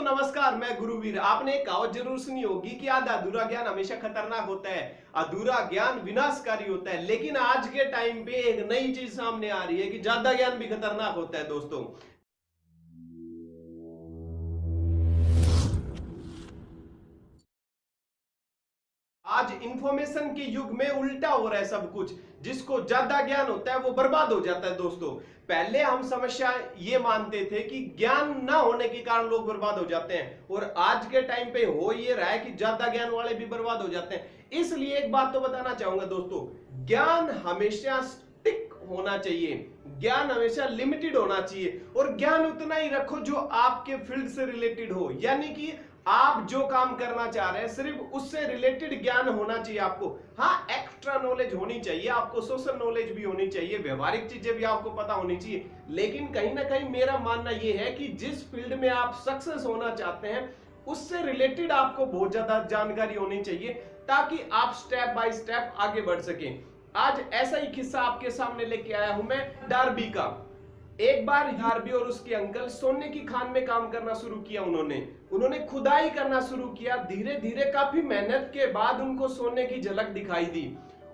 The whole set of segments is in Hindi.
नमस्कार, मैं गुरुवीर। आपने एक कहावत जरूर सुनी होगी कि आधा अधूरा ज्ञान हमेशा खतरनाक होता है, अधूरा ज्ञान विनाशकारी होता है। लेकिन आज के टाइम पे एक नई चीज सामने आ रही है कि ज्यादा ज्ञान भी खतरनाक होता है दोस्तों। आज इंफॉर्मेशन के युग में उल्टा हो रहा है सब कुछ। जिसको ज्यादा ज्ञान होता है वो बर्बाद हो जाता है दोस्तों। पहले हम समस्या ये मानते थे कि ज्ञान ना होने के कारण लोग बर्बाद हो जाते हैं, और आज के टाइम पे हो ये रहा है कि ज्यादा ज्ञान वाले भी बर्बाद हो जाते हैं। इसलिए एक बात तो बताना चाहूंगा दोस्तों, ज्ञान हमेशा स्टिक होना चाहिए, ज्ञान हमेशा लिमिटेड होना चाहिए, और ज्ञान उतना ही रखो जो आपके फील्ड से रिलेटेड हो। यानी कि आप जो काम करना चाह रहे हैं सिर्फ उससे रिलेटेड ज्ञान होना चाहिए आपको। हाँ, एक्स्ट्रा नॉलेज होनी चाहिए आपको, सोशल नॉलेज भी होनी चाहिए, व्यवहारिक चीजें भी आपको पता होनी चाहिए। लेकिन कहीं ना कहीं मेरा मानना यह है कि जिस फील्ड में आप सक्सेस होना चाहते हैं उससे रिलेटेड आपको बहुत ज्यादा जानकारी होनी चाहिए, ताकि आप स्टेप बाय स्टेप आगे बढ़ सकें। आज ऐसा ही किस्सा आपके सामने लेके आया हूं मैं, डार्बी का। एक बार डार्बी और उसके अंकल सोने की खान में काम करना शुरू किया। उन्होंने खुदाई करना शुरू किया। धीरे धीरे काफी मेहनत के बाद उनको सोने की झलक दिखाई दी।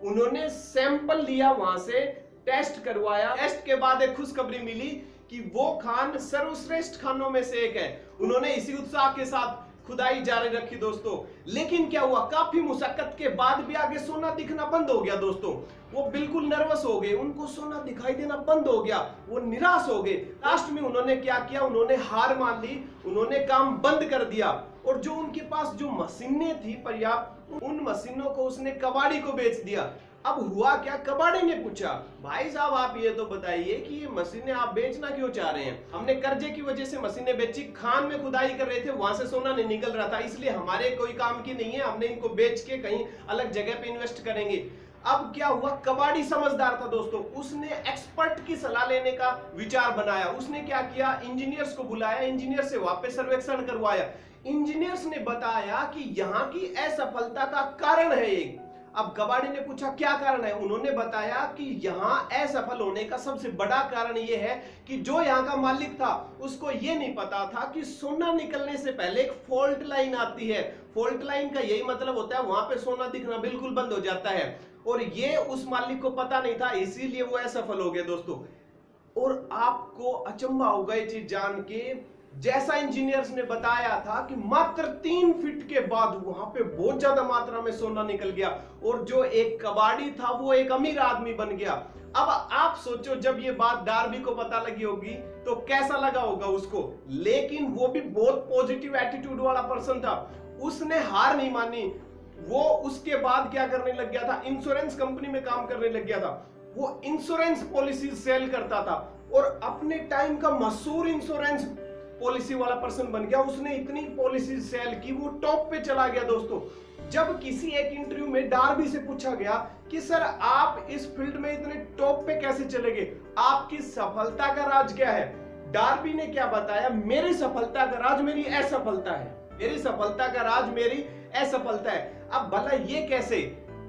उन्होंने सैंपल लिया, वहां से टेस्ट करवाया। टेस्ट के बाद एक खुशखबरी मिली कि वो खान सर्वश्रेष्ठ खानों में से एक है। उन्होंने इसी उत्साह के साथ खुदाई जारी रखी दोस्तों। लेकिन क्या हुआ, काफी मुशक्कत के बाद भी आगे सोना दिखना बंद हो गया दोस्तों। वो बिल्कुल नर्वस हो गए, उनको सोना दिखाई देना बंद हो गया, वो निराश हो गए। लास्ट में उन्होंने क्या किया, उन्होंने हार मान ली, उन्होंने काम बंद कर दिया। और जो उनके पास जो मशीनें थी पर्याप्त, उन मशीनों को उसने कबाड़ी को बेच दिया। अब हुआ क्या, कबाड़ी ने पूछा, भाई साहब आप ये तो बताइए कि ये मशीनें आप बेचना क्यों चाह रहे हैं? हमने कर्जे की वजह से मशीनें बेची, खान में खुदाई कर रहे थे, वहां से सोना नहीं निकल रहा था, इसलिए हमारे कोई काम की नहीं है, हमने इनको बेच के कहीं अलग जगह पे इन्वेस्ट करेंगे। अब क्या हुआ, कबाड़ी समझदार था दोस्तों, उसने एक्सपर्ट की सलाह लेने का विचार बनाया। उसने क्या किया, इंजीनियर्स को बुलाया, इंजीनियर से वापस सर्वेक्षण करवाया। इंजीनियर्स ने बताया कि यहाँ की असफलता का कारण है एक। अब कबाड़ी ने पूछा क्या कारण है? उन्होंने बताया कि यहाँ असफल होने का सबसे बड़ा कारण यह है कि जो यहाँ का मालिक था उसको ये नहीं पता था कि सोना निकलने से पहले एक फॉल्ट लाइन आती है। फॉल्ट लाइन का यही मतलब होता है वहां पे सोना दिखना बिल्कुल बंद हो जाता है, और ये उस मालिक को पता नहीं था, इसीलिए वो असफल हो गया दोस्तों। और आपको अचंभा होगा ये चीज जान के, जैसा इंजीनियर्स ने बताया था कि मात्र 3 फीट के बाद वहां पे बहुत ज्यादा मात्रा में सोना निकल गया, और जो एक कबाड़ी था वो एक अमीर आदमी बन गया। अब आप सोचो, जब ये बात डार्बी को पता लगी होगी तो कैसा लगा होगा उसको। लेकिन वो भी बहुत पॉजिटिव एटीट्यूड वाला पर्सन था, उसने हार नहीं मानी। वो उसके बाद क्या करने लग गया था, इंश्योरेंस कंपनी में काम करने लग गया था। वो इंश्योरेंस पॉलिसी सेल करता था, और अपने टाइम का मशहूर इंश्योरेंस पॉलिसी वाला पर्सन बन गया। उसने इतनी पॉलिसी सेल की, वो टॉप पे चला गया दोस्तों। जब किसी एक इंटरव्यू में डार्बी से पूछा गया कि सर आप इस फील्ड में इतने टॉप पे कैसे चले गए, आपकी सफलता का राज क्या है? डार्बी ने क्या बताया, मेरी सफलता का राज मेरी असफलता है, मेरी सफलता का राज मेरी असफलता है। अब भला ये कैसे?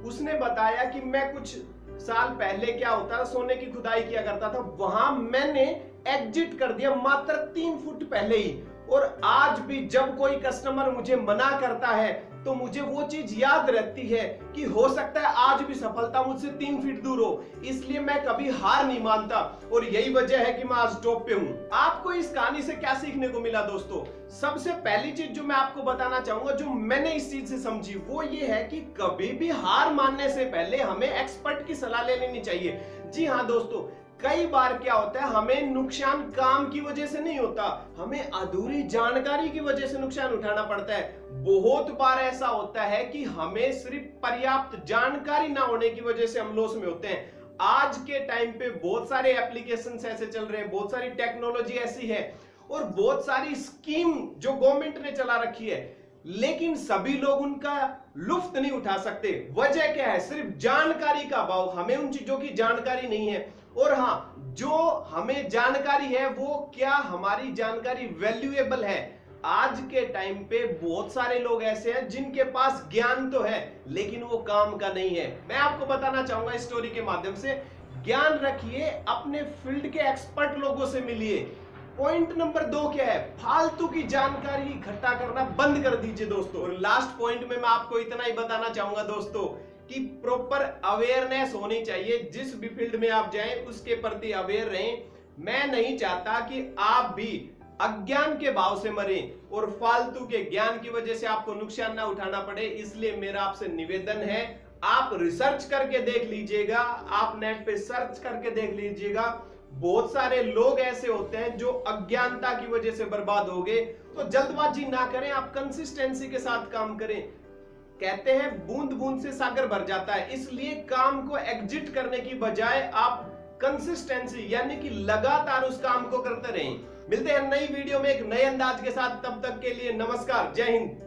उसने बताया कि मैं कुछ साल पहले क्या होता था, सोने की खुदाई किया करता था, वहां मैंने एग्जिट कर दिया मात्र 3 फुट पहले ही। और आज भी जब कोई कस्टमर मुझे मना करता है तो मुझे वो चीज याद रहती है कि हो सकता है आज भी सफलता मुझसे 3 फीट दूर हो, इसलिए मैं कभी हार नहीं मानता, और यही वजह है कि मैं आज टॉप पे हूं। आपको इस कहानी से क्या सीखने को मिला दोस्तों? सबसे पहली चीज जो मैं आपको बताना चाहूंगा, जो मैंने इस चीज से समझी, वो ये है कि कभी भी हार मानने से पहले हमें एक्सपर्ट की सलाह ले लेनी चाहिए। जी हाँ दोस्तों, कई बार क्या होता है, हमें नुकसान काम की वजह से नहीं होता, हमें अधूरी जानकारी की वजह से नुकसान उठाना पड़ता है। बहुत बार ऐसा होता है कि हमें सिर्फ पर्याप्त जानकारी ना होने की वजह से हम लॉस में होते हैं। आज के टाइम पे बहुत सारे एप्लीकेशंस ऐसे चल रहे हैं, बहुत सारी टेक्नोलॉजी ऐसी है, और बहुत सारी स्कीम जो गवर्नमेंट ने चला रखी है, लेकिन सभी लोग उनका लुफ्त नहीं उठा सकते। वजह क्या है? सिर्फ जानकारी का अभाव, हमें उन चीजों की जानकारी नहीं है। और हाँ, जो हमें जानकारी है वो क्या हमारी जानकारी वैल्यूएबल है? आज के टाइम पे बहुत सारे लोग ऐसे हैं जिनके पास ज्ञान तो है लेकिन वो काम का नहीं है। मैं आपको बताना चाहूंगा इस स्टोरी के माध्यम से, ज्ञान रखिए, अपने फील्ड के एक्सपर्ट लोगों से मिलिए, पॉइंट नंबर 2 क्या है? फालतू की जानकारी इकट्ठा करना बंद कर दीजिए दोस्तों। और लास्ट पॉइंट में मैं आपको इतना ही बताना चाहूंगा दोस्तों कि प्रॉपर अवेयरनेस होनी चाहिए। जिस भी फील्ड में आप जाएं उसके प्रति अवेयर रहें। मैं नहीं चाहता कि आप भी अज्ञान के भाव से मरें और फालतू के ज्ञान की वजह से आपको नुकसान ना उठाना पड़े। इसलिए मेरा आपसे निवेदन है, आप रिसर्च करके देख लीजिएगा, आप नेट पे सर्च करके देख लीजिएगा। बहुत सारे लोग ऐसे होते हैं जो अज्ञानता की वजह से बर्बाद हो गए। तो जल्दबाजी ना करें, आप कंसिस्टेंसी के साथ काम करें। कहते हैं बूंद बूंद से सागर भर जाता है, इसलिए काम को एग्जिट करने की बजाय आप कंसिस्टेंसी यानी कि लगातार उस काम को करते रहें। मिलते हैं नई वीडियो में एक नए अंदाज के साथ, तब तक के लिए नमस्कार, जय हिंद।